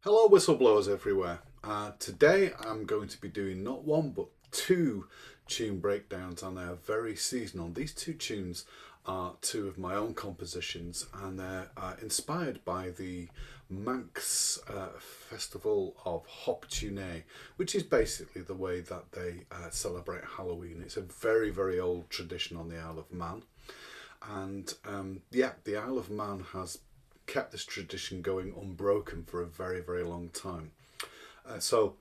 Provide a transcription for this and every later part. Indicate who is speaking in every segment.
Speaker 1: Hello whistleblowers everywhere. Today I'm going to be doing not one but two tune breakdowns, and they're very seasonal. These two tunes are two of my own compositions, and they're inspired by the Manx festival of Hop Tu Naa, which is basically the way that they celebrate Halloween. It's a very, very old tradition on the Isle of Man. And yeah, the Isle of Man has kept this tradition going unbroken for a very, very long time. So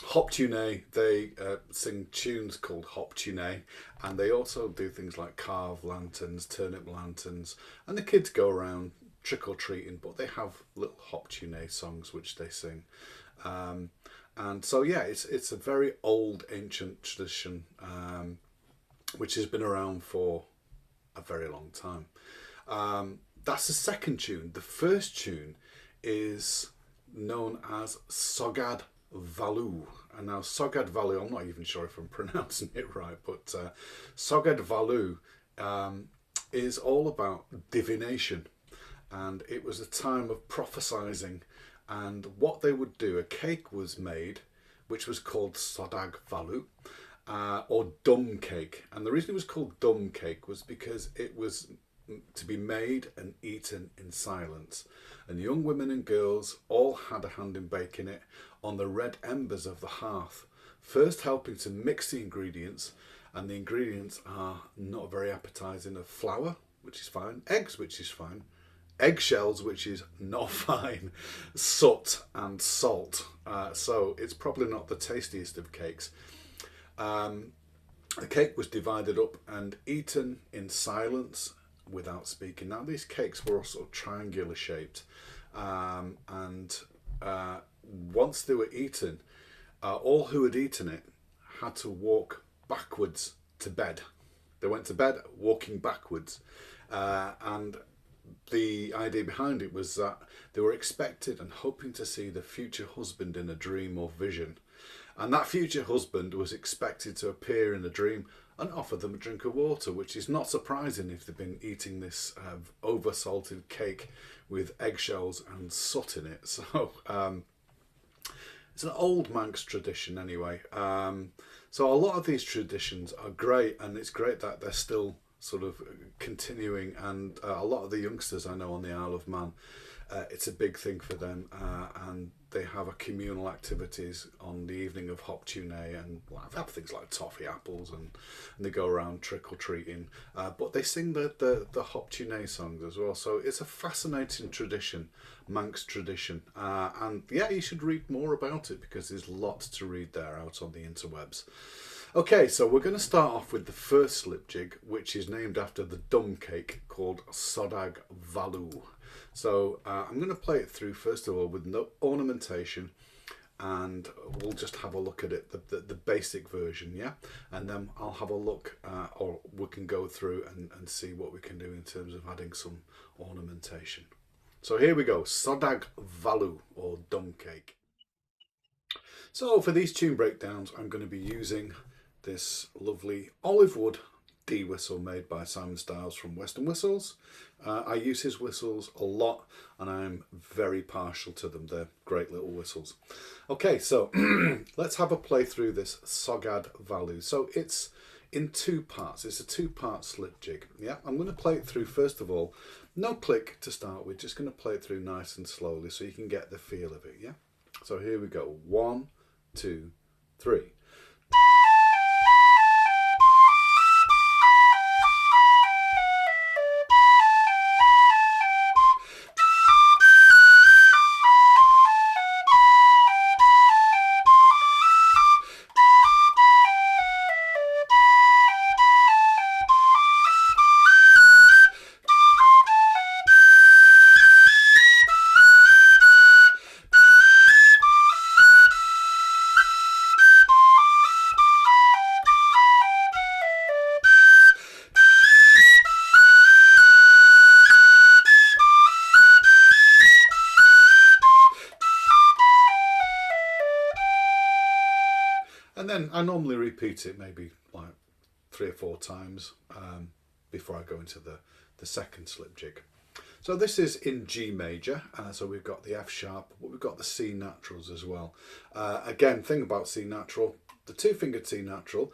Speaker 1: Hop Tu Naa, they sing tunes called Hop Tu Naa, and they also do things like carve lanterns, turnip lanterns, and the kids go around trick-or-treating, but they have little Hop Tu Naa songs which they sing. And so yeah, it's a very old, ancient tradition, which has been around for a very long time. That's the second tune. The first tune is known as Soddag Valloo. And now Soddag Valloo, I'm not even sure if I'm pronouncing it right, but Soddag Valloo is all about divination. And it was a time of prophesizing. And what they would do, a cake was made, which was called Soddag Valloo. Or dumb cake. And the reason it was called dumb cake was because it was to be made and eaten in silence. And young women and girls all had a hand in baking it on the red embers of the hearth, first helping to mix the ingredients. And the ingredients are not very appetizing: of flour, which is fine, eggs, which is fine, eggshells, which is not fine, soot and salt. So it's probably not the tastiest of cakes. The cake was divided up and eaten in silence without speaking. Now these cakes were also triangular shaped, and once they were eaten, all who had eaten it had to walk backwards to bed. They went to bed walking backwards, and the idea behind it was that they were expected and hoping to see the future husband in a dream or vision. And that future husband was expected to appear in the dream and offer them a drink of water, which is not surprising if they've been eating this over-salted cake with eggshells and soot in it. So it's an old Manx tradition anyway. So a lot of these traditions are great, and it's great that they're still sort of continuing. And a lot of the youngsters I know on the Isle of Man, it's a big thing for them, and they have a communal activities on the evening of Hop Tu Naa, and they have things like toffee apples, and they go around trick or treating. But they sing the Hop Tu Naa songs as well. So it's a fascinating tradition, Manx tradition, and yeah, you should read more about it because there's lots to read there out on the interwebs. Okay, so we're going to start off with the first slip jig, which is named after the dumb cake called Soddag Valloo. So I'm going to play it through first of all with no ornamentation, and we'll just have a look at it, the basic version, yeah? And then I'll have a look, or we can go through and see what we can do in terms of adding some ornamentation. So here we go, Soddag Valloo, or dumb cake. So for these tune breakdowns, I'm going to be using this lovely olive wood D whistle made by Simon Styles from Western Whistles. I use his whistles a lot, and I'm very partial to them. They're great little whistles. Okay, so let's have a play through this Soddag Valloo. So it's in two parts. It's a two-part slip jig. Yeah, I'm going to play it through first of all. No click to start with, just going to play it through nice and slowly so you can get the feel of it, yeah? So here we go. 1, 2, 3. And then I normally repeat it maybe like 3 or 4 times before I go into the second slip jig. So this is in G major, so we've got the F sharp, but we've got the C naturals as well. Again, thing about C natural, the 2-fingered C natural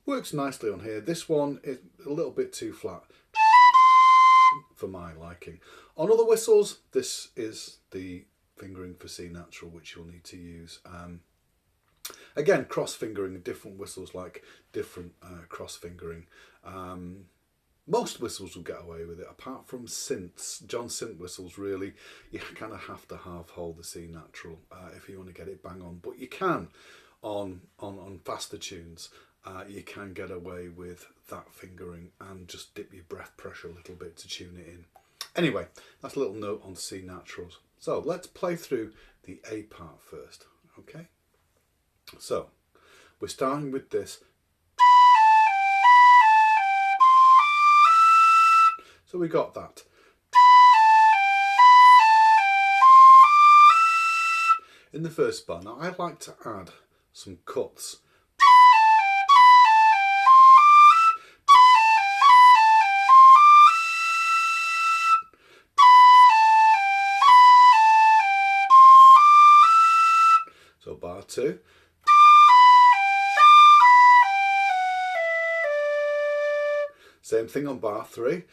Speaker 1: works nicely on here. This one is a little bit too flat for my liking. On other whistles, this is the fingering for C natural, which you'll need to use. Again, cross fingering, different whistles like different cross fingering. Most whistles will get away with it, apart from synths. John synth whistles, really, you kind of have to half hold the C natural if you want to get it bang on. But you can on faster tunes. You can get away with that fingering and just dip your breath pressure a little bit to tune it in. Anyway, that's a little note on C naturals. So let's play through the A part first, okay? So we're starting with this. So we got that. In the first bar. Now I'd like to add some cuts. So bar 2. Same thing on bar 3.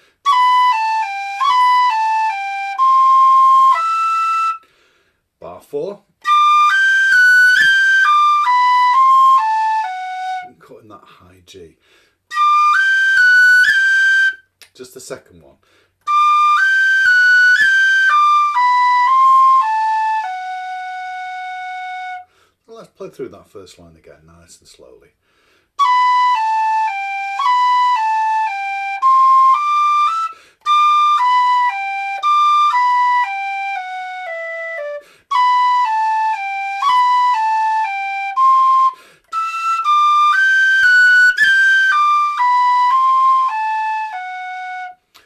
Speaker 1: Bar 4. I'm cutting that high G. Just the second one. Well, let's play through that first line again, nice and slowly.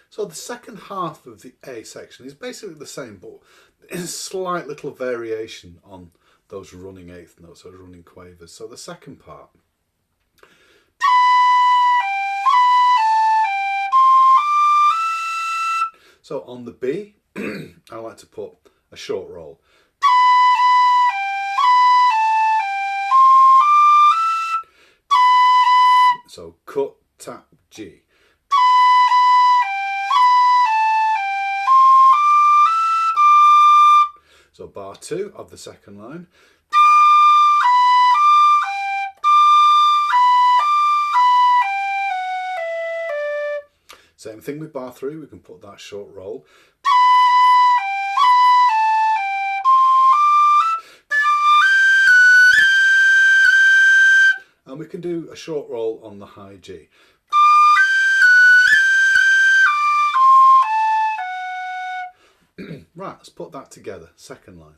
Speaker 1: So the second half of the A section is basically the same, but there's a slight little variation on those running eighth notes, those running quavers. So the second part. So on the B, I like to put a short roll. So cut, tap, G. So bar 2 of the second line. Same thing with bar 3, we can put that short roll. And we can do a short roll on the high G. Right, let's put that together, second line.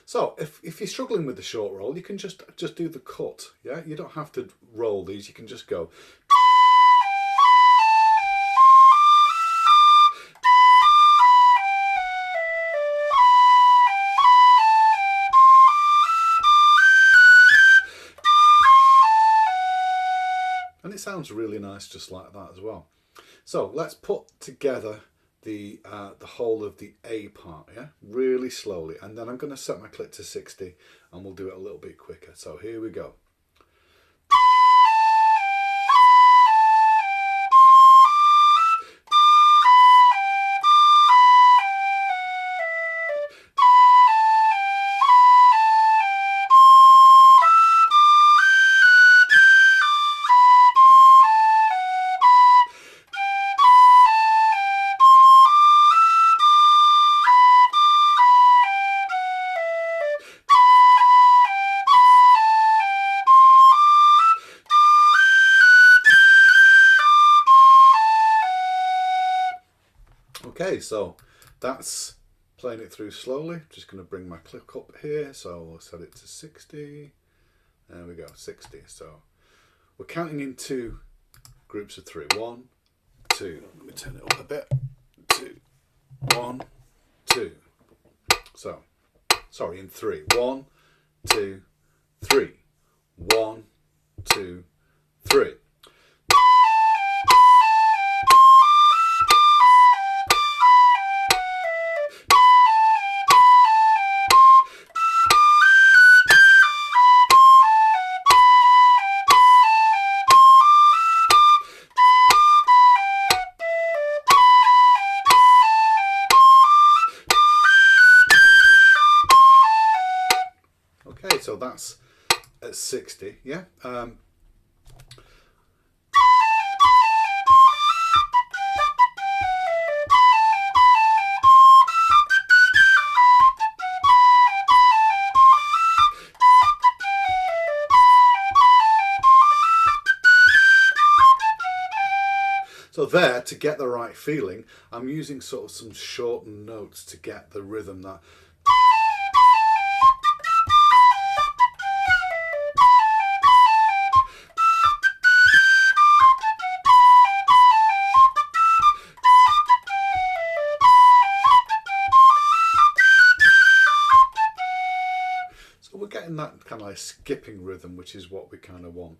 Speaker 1: So if you're struggling with the short roll, you can just do the cut. Yeah, you don't have to roll these. You can just go. And it sounds really nice just like that as well. So let's put together the whole of the A part, yeah, really slowly, and then I'm going to set my click to 60 and we'll do it a little bit quicker. So here we go. Okay, so that's playing it through slowly. Just going to bring my click up here. So we'll set it to 60. There we go, 60. So we're counting in 2 groups of 3. 1, 2. Let me turn it up a bit. 2, 1, 2. So, sorry, in 3. 1, 2, 3. 1, 2, 3. Okay, so that's at 60, yeah. So there, to get the right feeling, I'm using sort of some shortened notes to get the rhythm that. So we're getting that kind of like skipping rhythm, which is what we kind of want.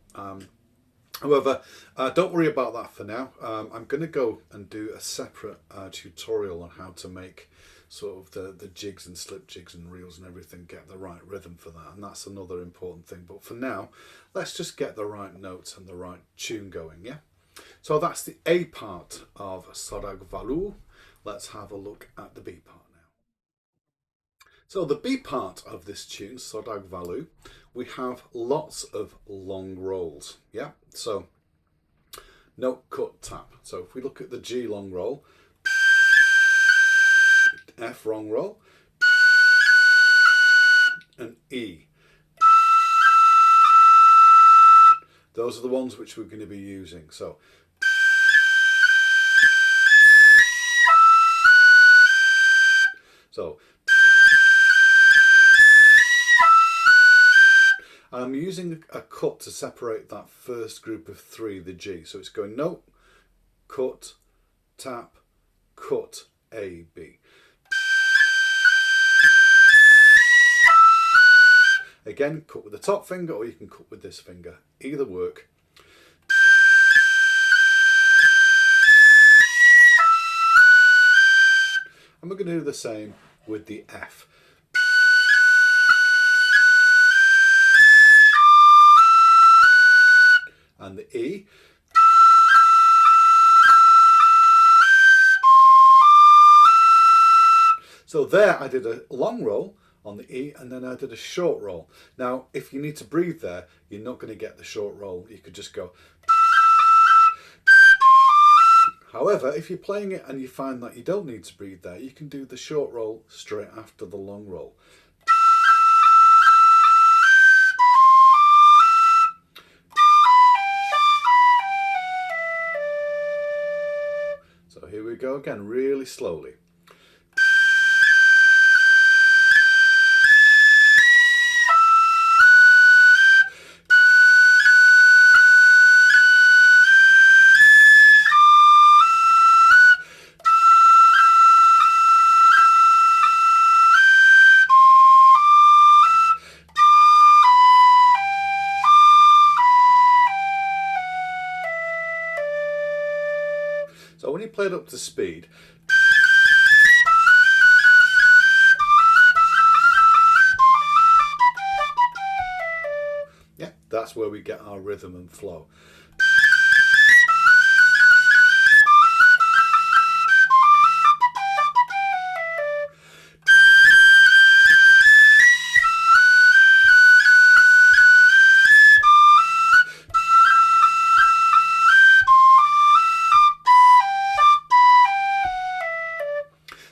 Speaker 1: However, don't worry about that for now. I'm going to go and do a separate tutorial on how to make sort of the jigs and slip jigs and reels and everything, get the right rhythm for that, and that's another important thing. But for now, let's just get the right notes and the right tune going, yeah? So that's the A part of Soddag Valloo. Let's have a look at the B part now. So the B part of this tune, Soddag Valloo, we have lots of long rolls, yeah? So note, cut, tap. So if we look at the G long roll, F long roll, and E. Those are the ones which we're going to be using. So I'm using a cut to separate that first group of 3, the G. So it's going note, cut, tap, cut, A, B. Again, cut with the top finger, or you can cut with this finger. Either work. And we're going to do the same with the F. And the E. So there I did a long roll on the E, and then I did a short roll. Now, if you need to breathe there, you're not going to get the short roll. You could just go. However, if you're playing it and you find that you don't need to breathe there, you can do the short roll straight after the long roll. So here we go again, really slowly. So when you play it up to speed, yeah, that's where we get our rhythm and flow.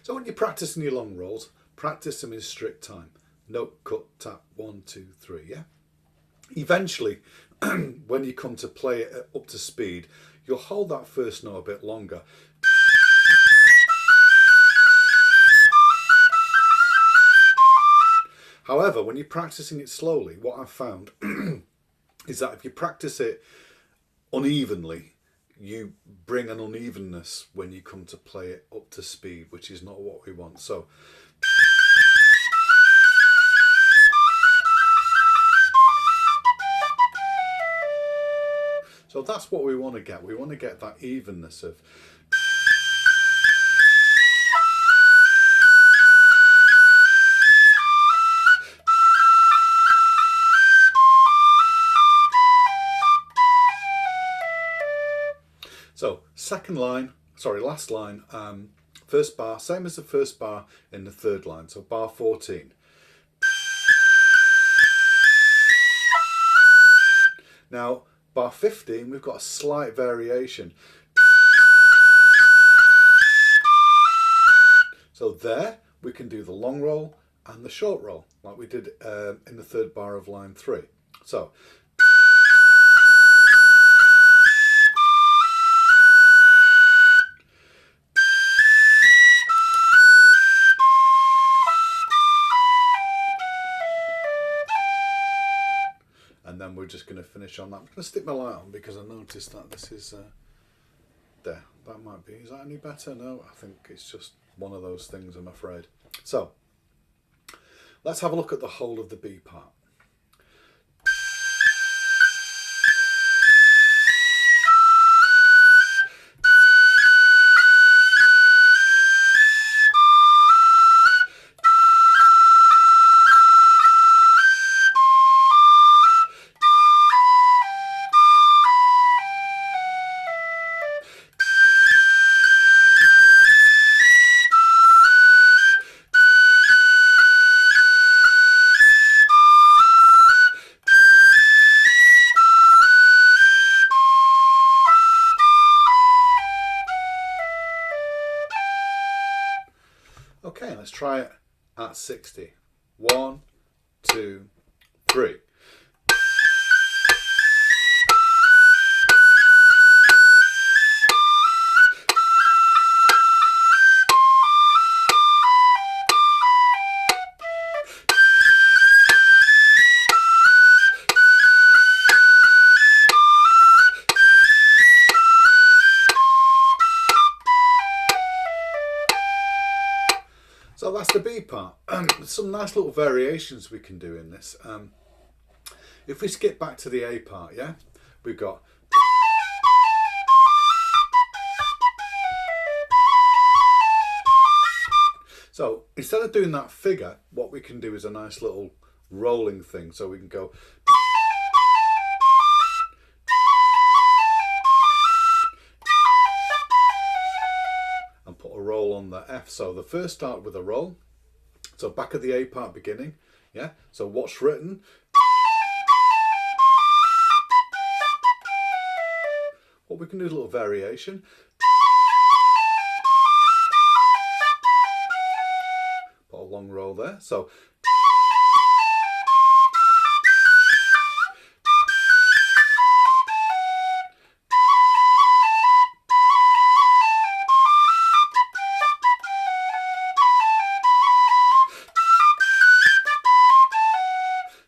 Speaker 1: So when you're practicing your long rolls, practice them in strict time. Note, cut, tap, 1, 2, 3, yeah? Eventually, when you come to play it up to speed, you'll hold that first note a bit longer. However, when you're practicing it slowly, what I've found is that if you practice it unevenly, you bring an unevenness when you come to play it up to speed, which is not what we want. So that's what we want to get. We want to get that evenness of so last line, first bar, same as the first bar in the third line, so bar 14. Now, bar 15, we've got a slight variation. So there, we can do the long roll and the short roll, like we did in the third bar of line 3. So, and then we're just going to finish on that. I'm going to stick my light on because I noticed that this is there. That might be. Is that any better? No, I think it's just one of those things, I'm afraid. So let's have a look at the whole of the B part. Okay, let's try it at 60. 1, 2, 3. So that's the B part. Some nice little variations we can do in this. If we skip back to the A part, yeah, we've got so instead of doing that figure, what we can do is a nice little rolling thing. So we can go and put a roll on the F. So the first start with a roll. So back at the A part beginning, yeah. So what's written? What we can do a little variation. Put a long roll there. So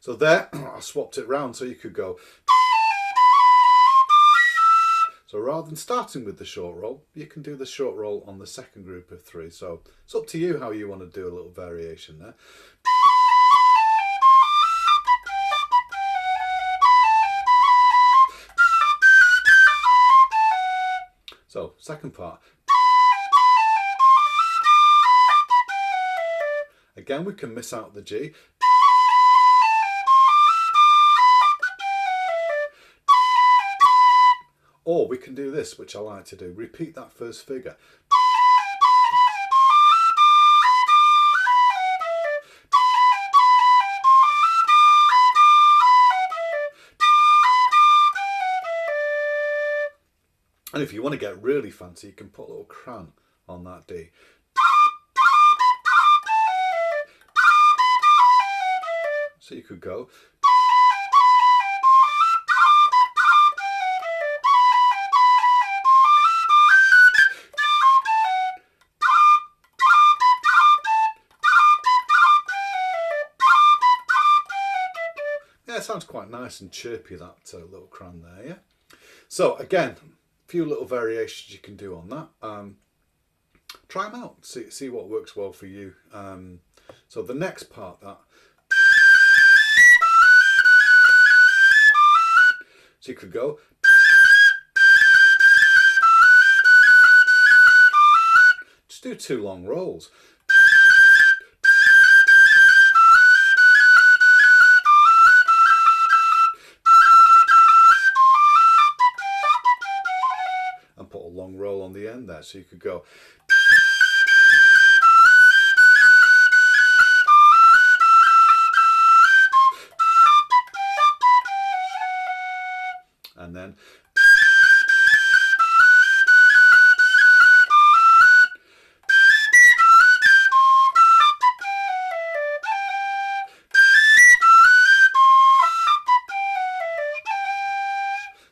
Speaker 1: so there, I swapped it round so you could go. So rather than starting with the short roll, you can do the short roll on the second group of 3. So it's up to you how you want to do a little variation there. So second part. Again, we can miss out the G. Or we can do this, which I like to do. Repeat that first figure. And if you want to get really fancy, you can put a little cran on that D. So you could go. Yeah, it sounds quite nice and chirpy, that little cran there, yeah? So again, a few little variations you can do on that. Try them out, see what works well for you. So the next part, that, so you could go, just do 2 long rolls. And put a long roll on the end there, so you could go. And then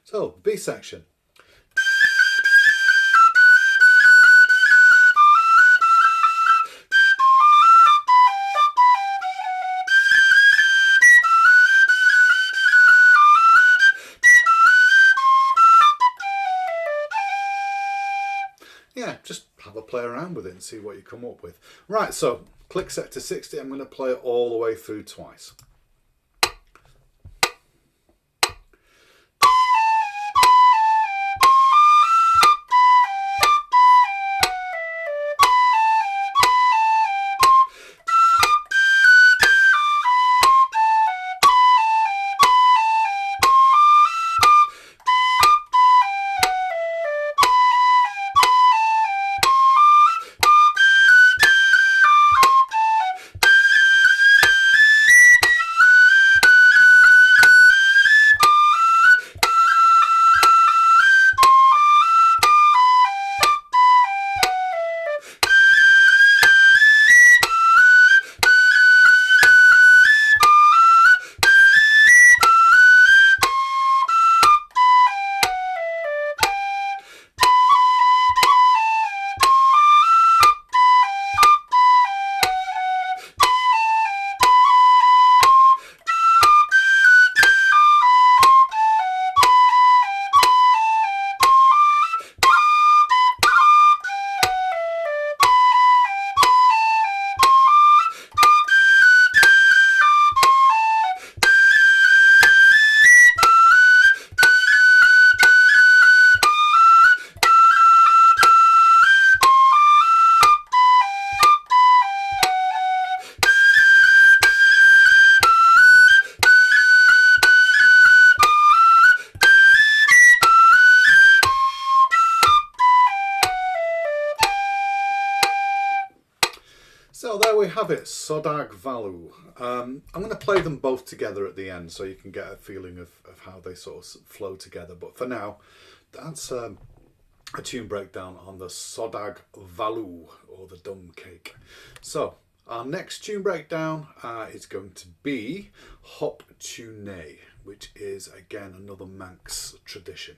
Speaker 1: so B section. Yeah, just have a play around with it and see what you come up with. Right, so click set to 60. I'm going to play it all the way through twice. So there we have it, Soddag Valloo. I'm going to play them both together at the end so you can get a feeling of how they sort of flow together. But for now, that's a tune breakdown on the Soddag Valloo, or the Dumb Cake. So our next tune breakdown is going to be Hop Tu Naa, which is again another Manx tradition.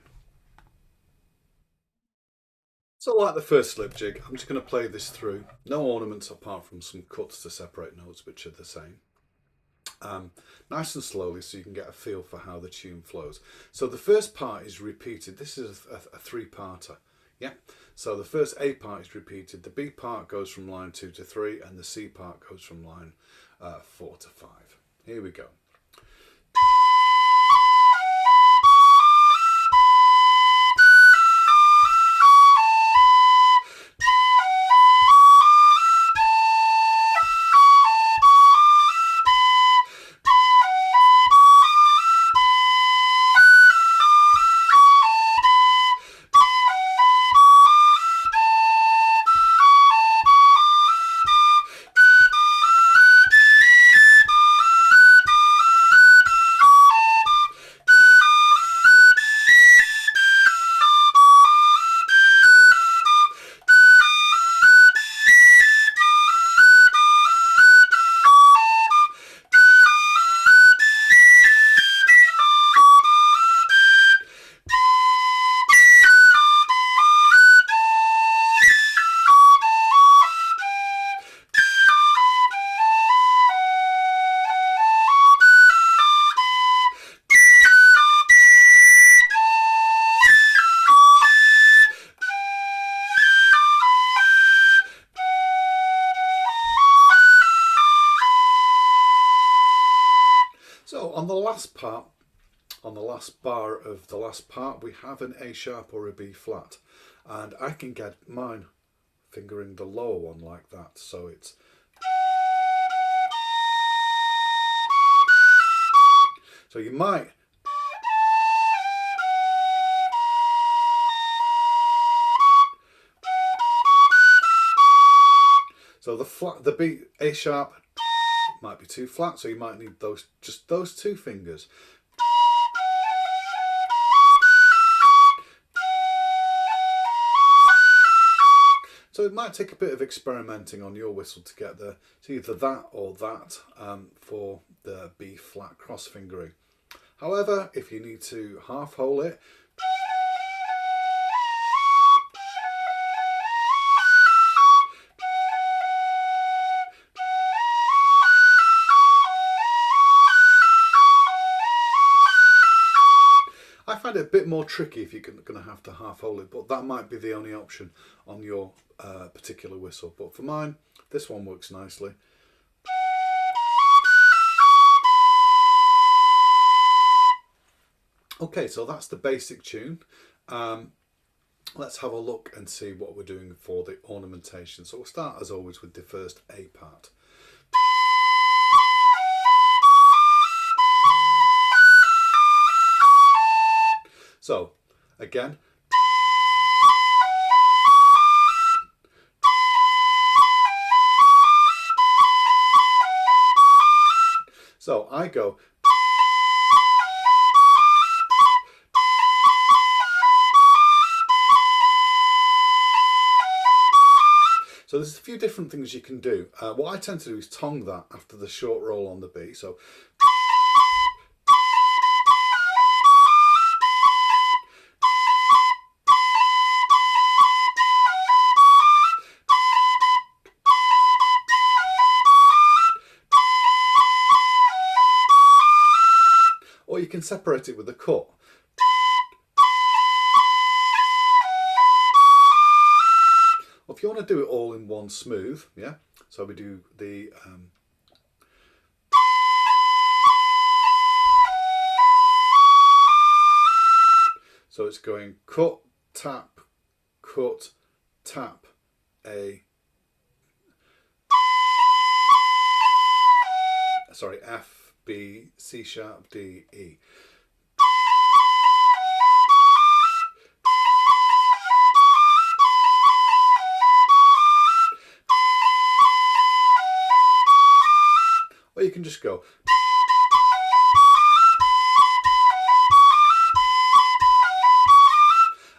Speaker 1: So like the first slip jig, I'm just going to play this through. No ornaments apart from some cuts to separate notes, which are the same. Nice and slowly so you can get a feel for how the tune flows. So the first part is repeated. This is a 3-parter. Yeah. So the first A part is repeated. The B part goes from line 2 to 3 and the C part goes from line 4 to 5. Here we go. last part, on the last bar of the last part, we have an A sharp or a B flat, and I can get mine fingering the lower one like that, so it's so you might so the B A sharp might be too flat, so you might need just those two fingers. So it might take a bit of experimenting on your whistle to get to either that or that for the B flat cross fingering. However, if you need to half hole it, I find it a bit more tricky if you're going to have to half hole it, but that might be the only option on your particular whistle. But for mine, this one works nicely. Okay, so that's the basic tune. Let's have a look and see what we're doing for the ornamentation. So we'll start as always with the first A part. So again, so I go so there's a few different things you can do. What I tend to do is tongue that after the short roll on the B. So or you can separate it with a cut. Or if you want to do it all in one smooth, yeah, so we do the so it's going cut, tap, A, sorry, F, B, C sharp, D, E. Or you can just go.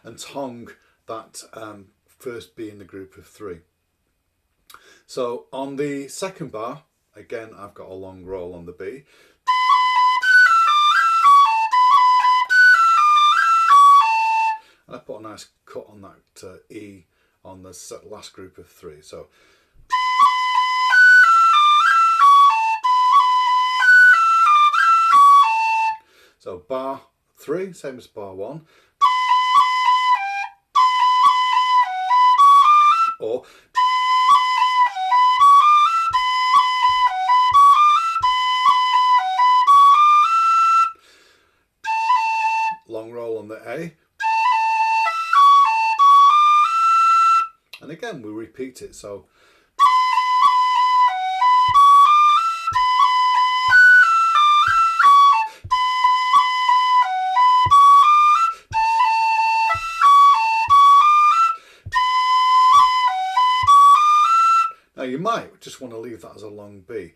Speaker 1: And tongue that first B in the group of three. So on the second bar, again, I've got a long roll on the B. And I put a nice cut on that E on the last group of three. So bar 3, same as bar 1. Or long roll on the A. And again, we repeat it. So now you might just want to leave that as a long B.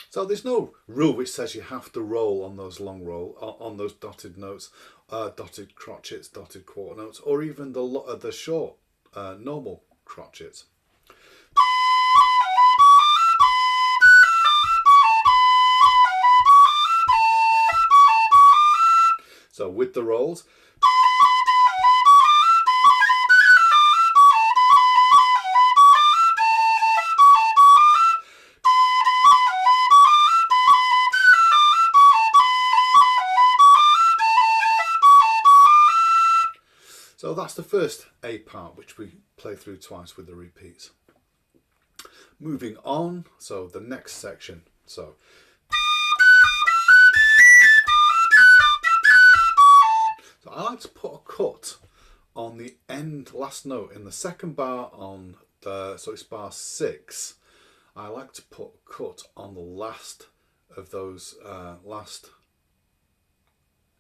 Speaker 1: So there's no rule which says you have to roll on those long roll, on those dotted notes, dotted crotchets, dotted quarter notes, or even the short normal crotchets. So with the rolls, that's the first A part, which we play through twice with the repeats. Moving on, so the next section. So I like to put a cut on the end last note in the second bar on the, so it's bar 6. I like to put a cut on the last of those last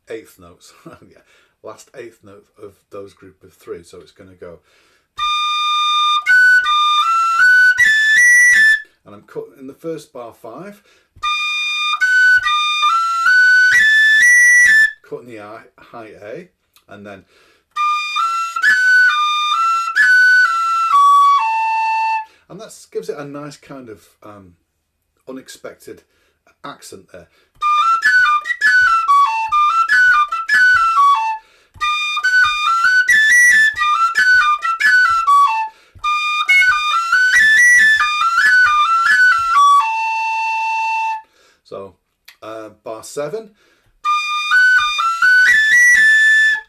Speaker 1: eighth notes. Yeah, last eighth note of those group of 3. So it's going to go, and I'm cutting in the first bar 5, cutting the high A, and then and that gives it a nice kind of unexpected accent there. So bar 7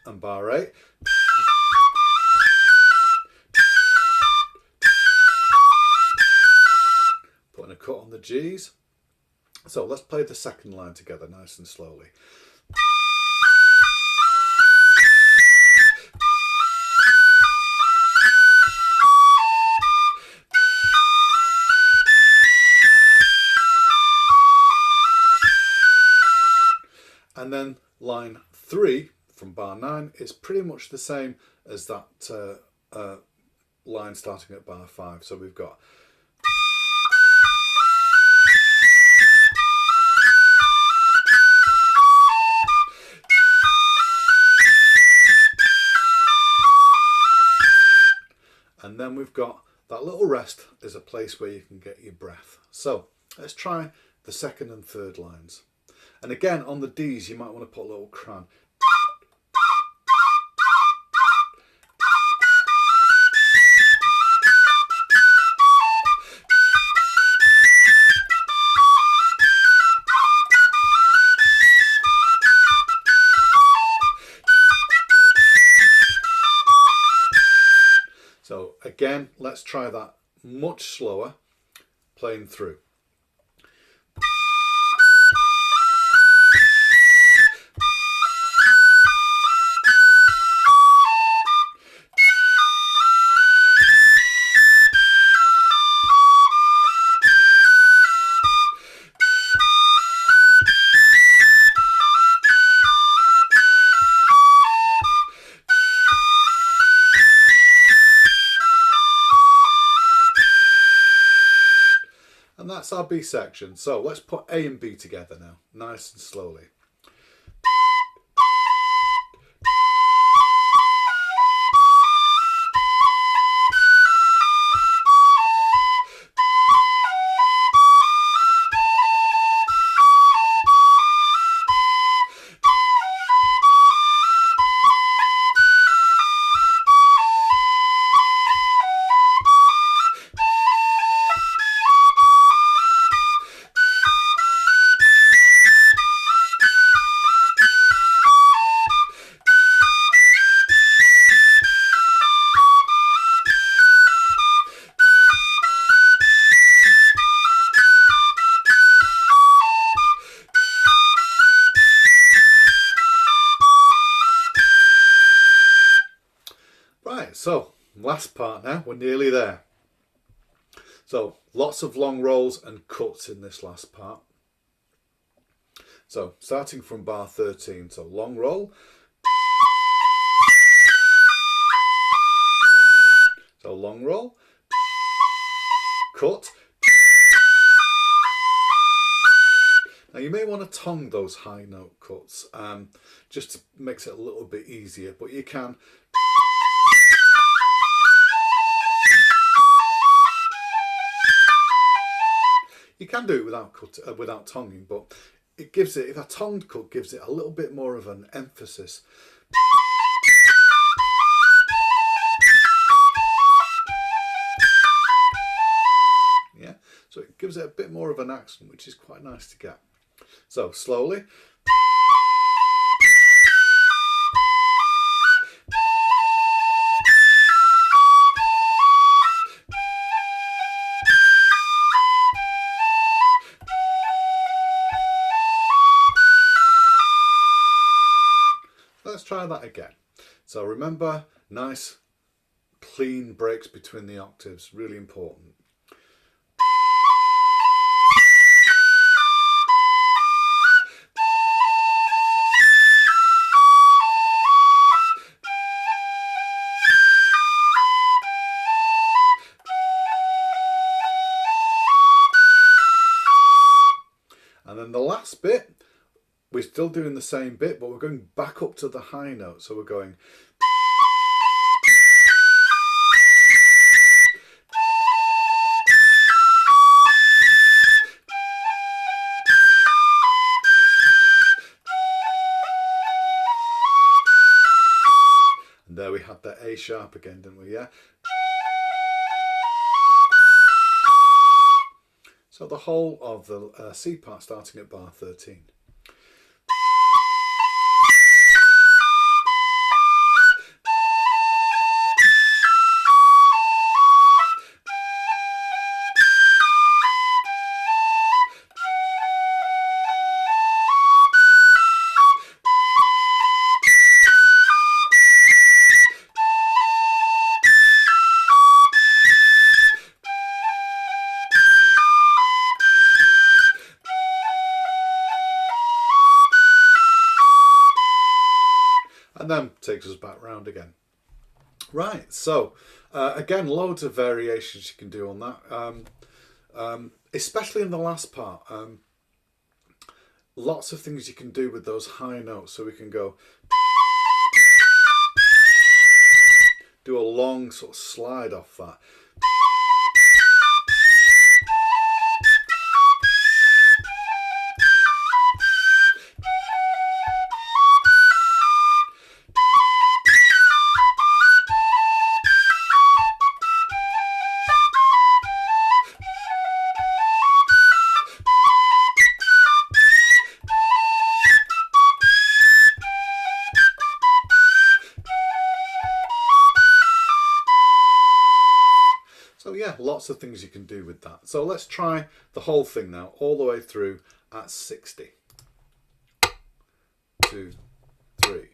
Speaker 1: and bar 8. Putting a cut on the G's. So let's play the second line together nice and slowly. And then line 3 from bar 9 is pretty much the same as that line starting at bar 5. So we've got and then we've got that little rest is a place where you can get your breath. So let's try the second and third lines. And again, on the D's, you might want to put a little cran. So again, let's try that much slower, playing through. And that's our B section. So let's put A and B together now, nice and slowly. Right, so last part now, we're nearly there. So lots of long rolls and cuts in this last part. So starting from bar 13, so long roll. So long roll, cut. Now you may want to tongue those high note cuts, just to makes it a little bit easier, but you can. You can do it without tonguing, but it gives it, if a tongued cut gives it a little bit more of an emphasis. Yeah, so it gives it a bit more of an accent, which is quite nice to get. So slowly. try that again. So remember, nice clean breaks between the octaves, really important. And then the last bit, we're still doing the same bit, but we're going back up to the high note. So we're going. And there we had that A sharp again, didn't we? Yeah. So the whole of the C part starting at bar 13. And then takes us back round again. Right, so again, loads of variations you can do on that, especially in the last part. Lots of things you can do with those high notes. So we can go, do a long sort of slide off that. So yeah, lots of things you can do with that. So let's try the whole thing now, all the way through at 60. 2, 3.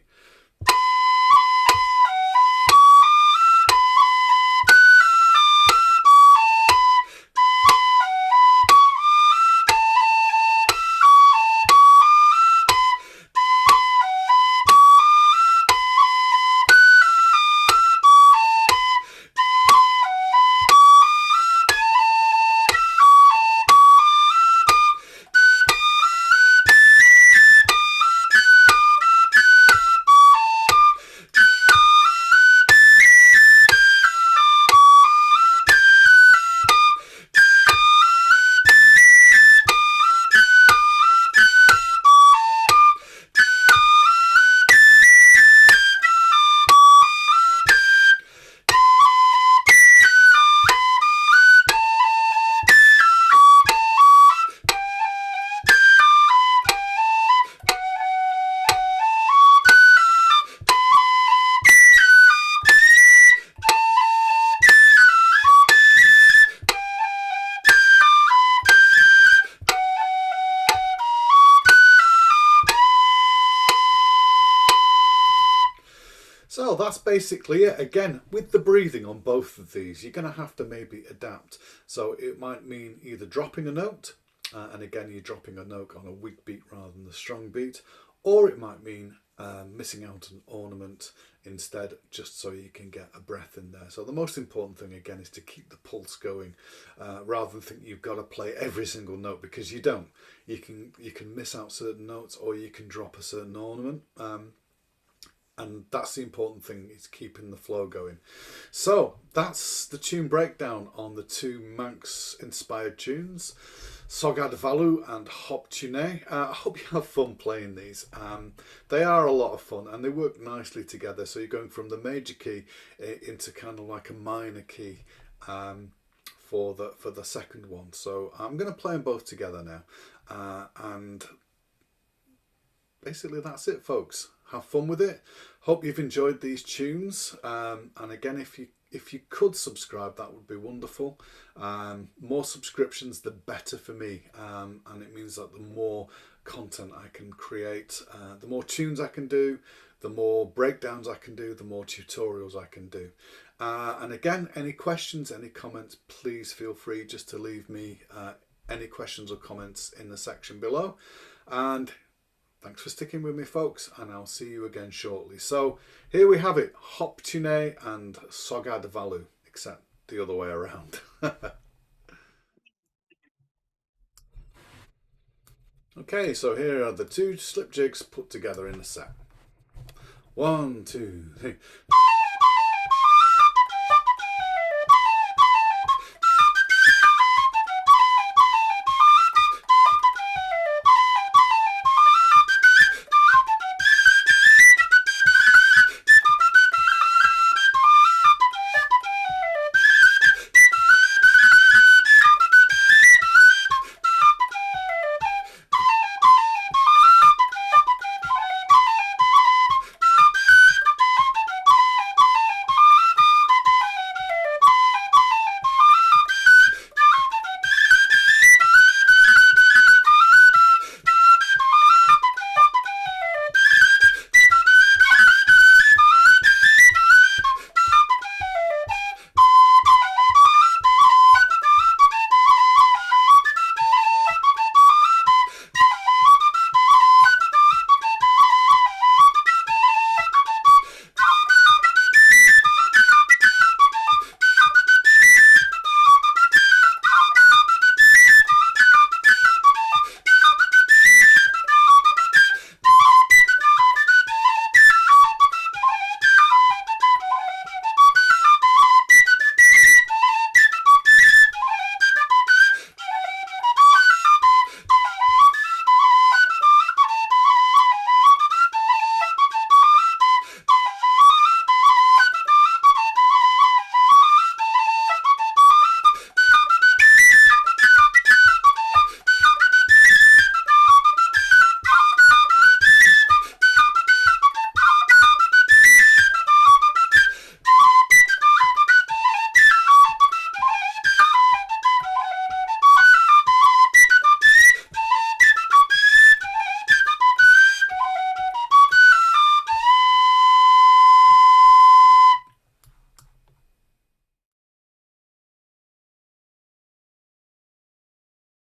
Speaker 1: So that's basically it. Again, with the breathing on both of these, you're going to have to maybe adapt. So it might mean either dropping a note, and again, you're dropping a note on a weak beat rather than the strong beat, or it might mean missing out an ornament instead, just so you can get a breath in there. So the most important thing again is to keep the pulse going, rather than think you've got to play every single note, because you don't. You can miss out certain notes, or you can drop a certain ornament. And that's the important thing, is keeping the flow going. So that's the tune breakdown on the two Manx inspired tunes, Soddag Valloo and Hop Tu Naa. I hope you have fun playing these. They are a lot of fun and they work nicely together. So you're going from the major key into kind of like a minor key for the second one. So I'm going to play them both together now, and basically that's it, folks. Have fun with it. Hope you've enjoyed these tunes. And again, if if you could subscribe, that would be wonderful. More subscriptions, the better for me, and it means that the more content I can create, the more tunes I can do, the more breakdowns I can do, the more tutorials I can do. And again, any questions, any comments, please feel free just to leave me any questions or comments in the section below. And thanks for sticking with me, folks, and I'll see you again shortly. So here we have it, Hop Tu Naa and Soddag Valloo, except the other way around. Okay, so here are the two slip jigs put together in a set. 1, 2, 3.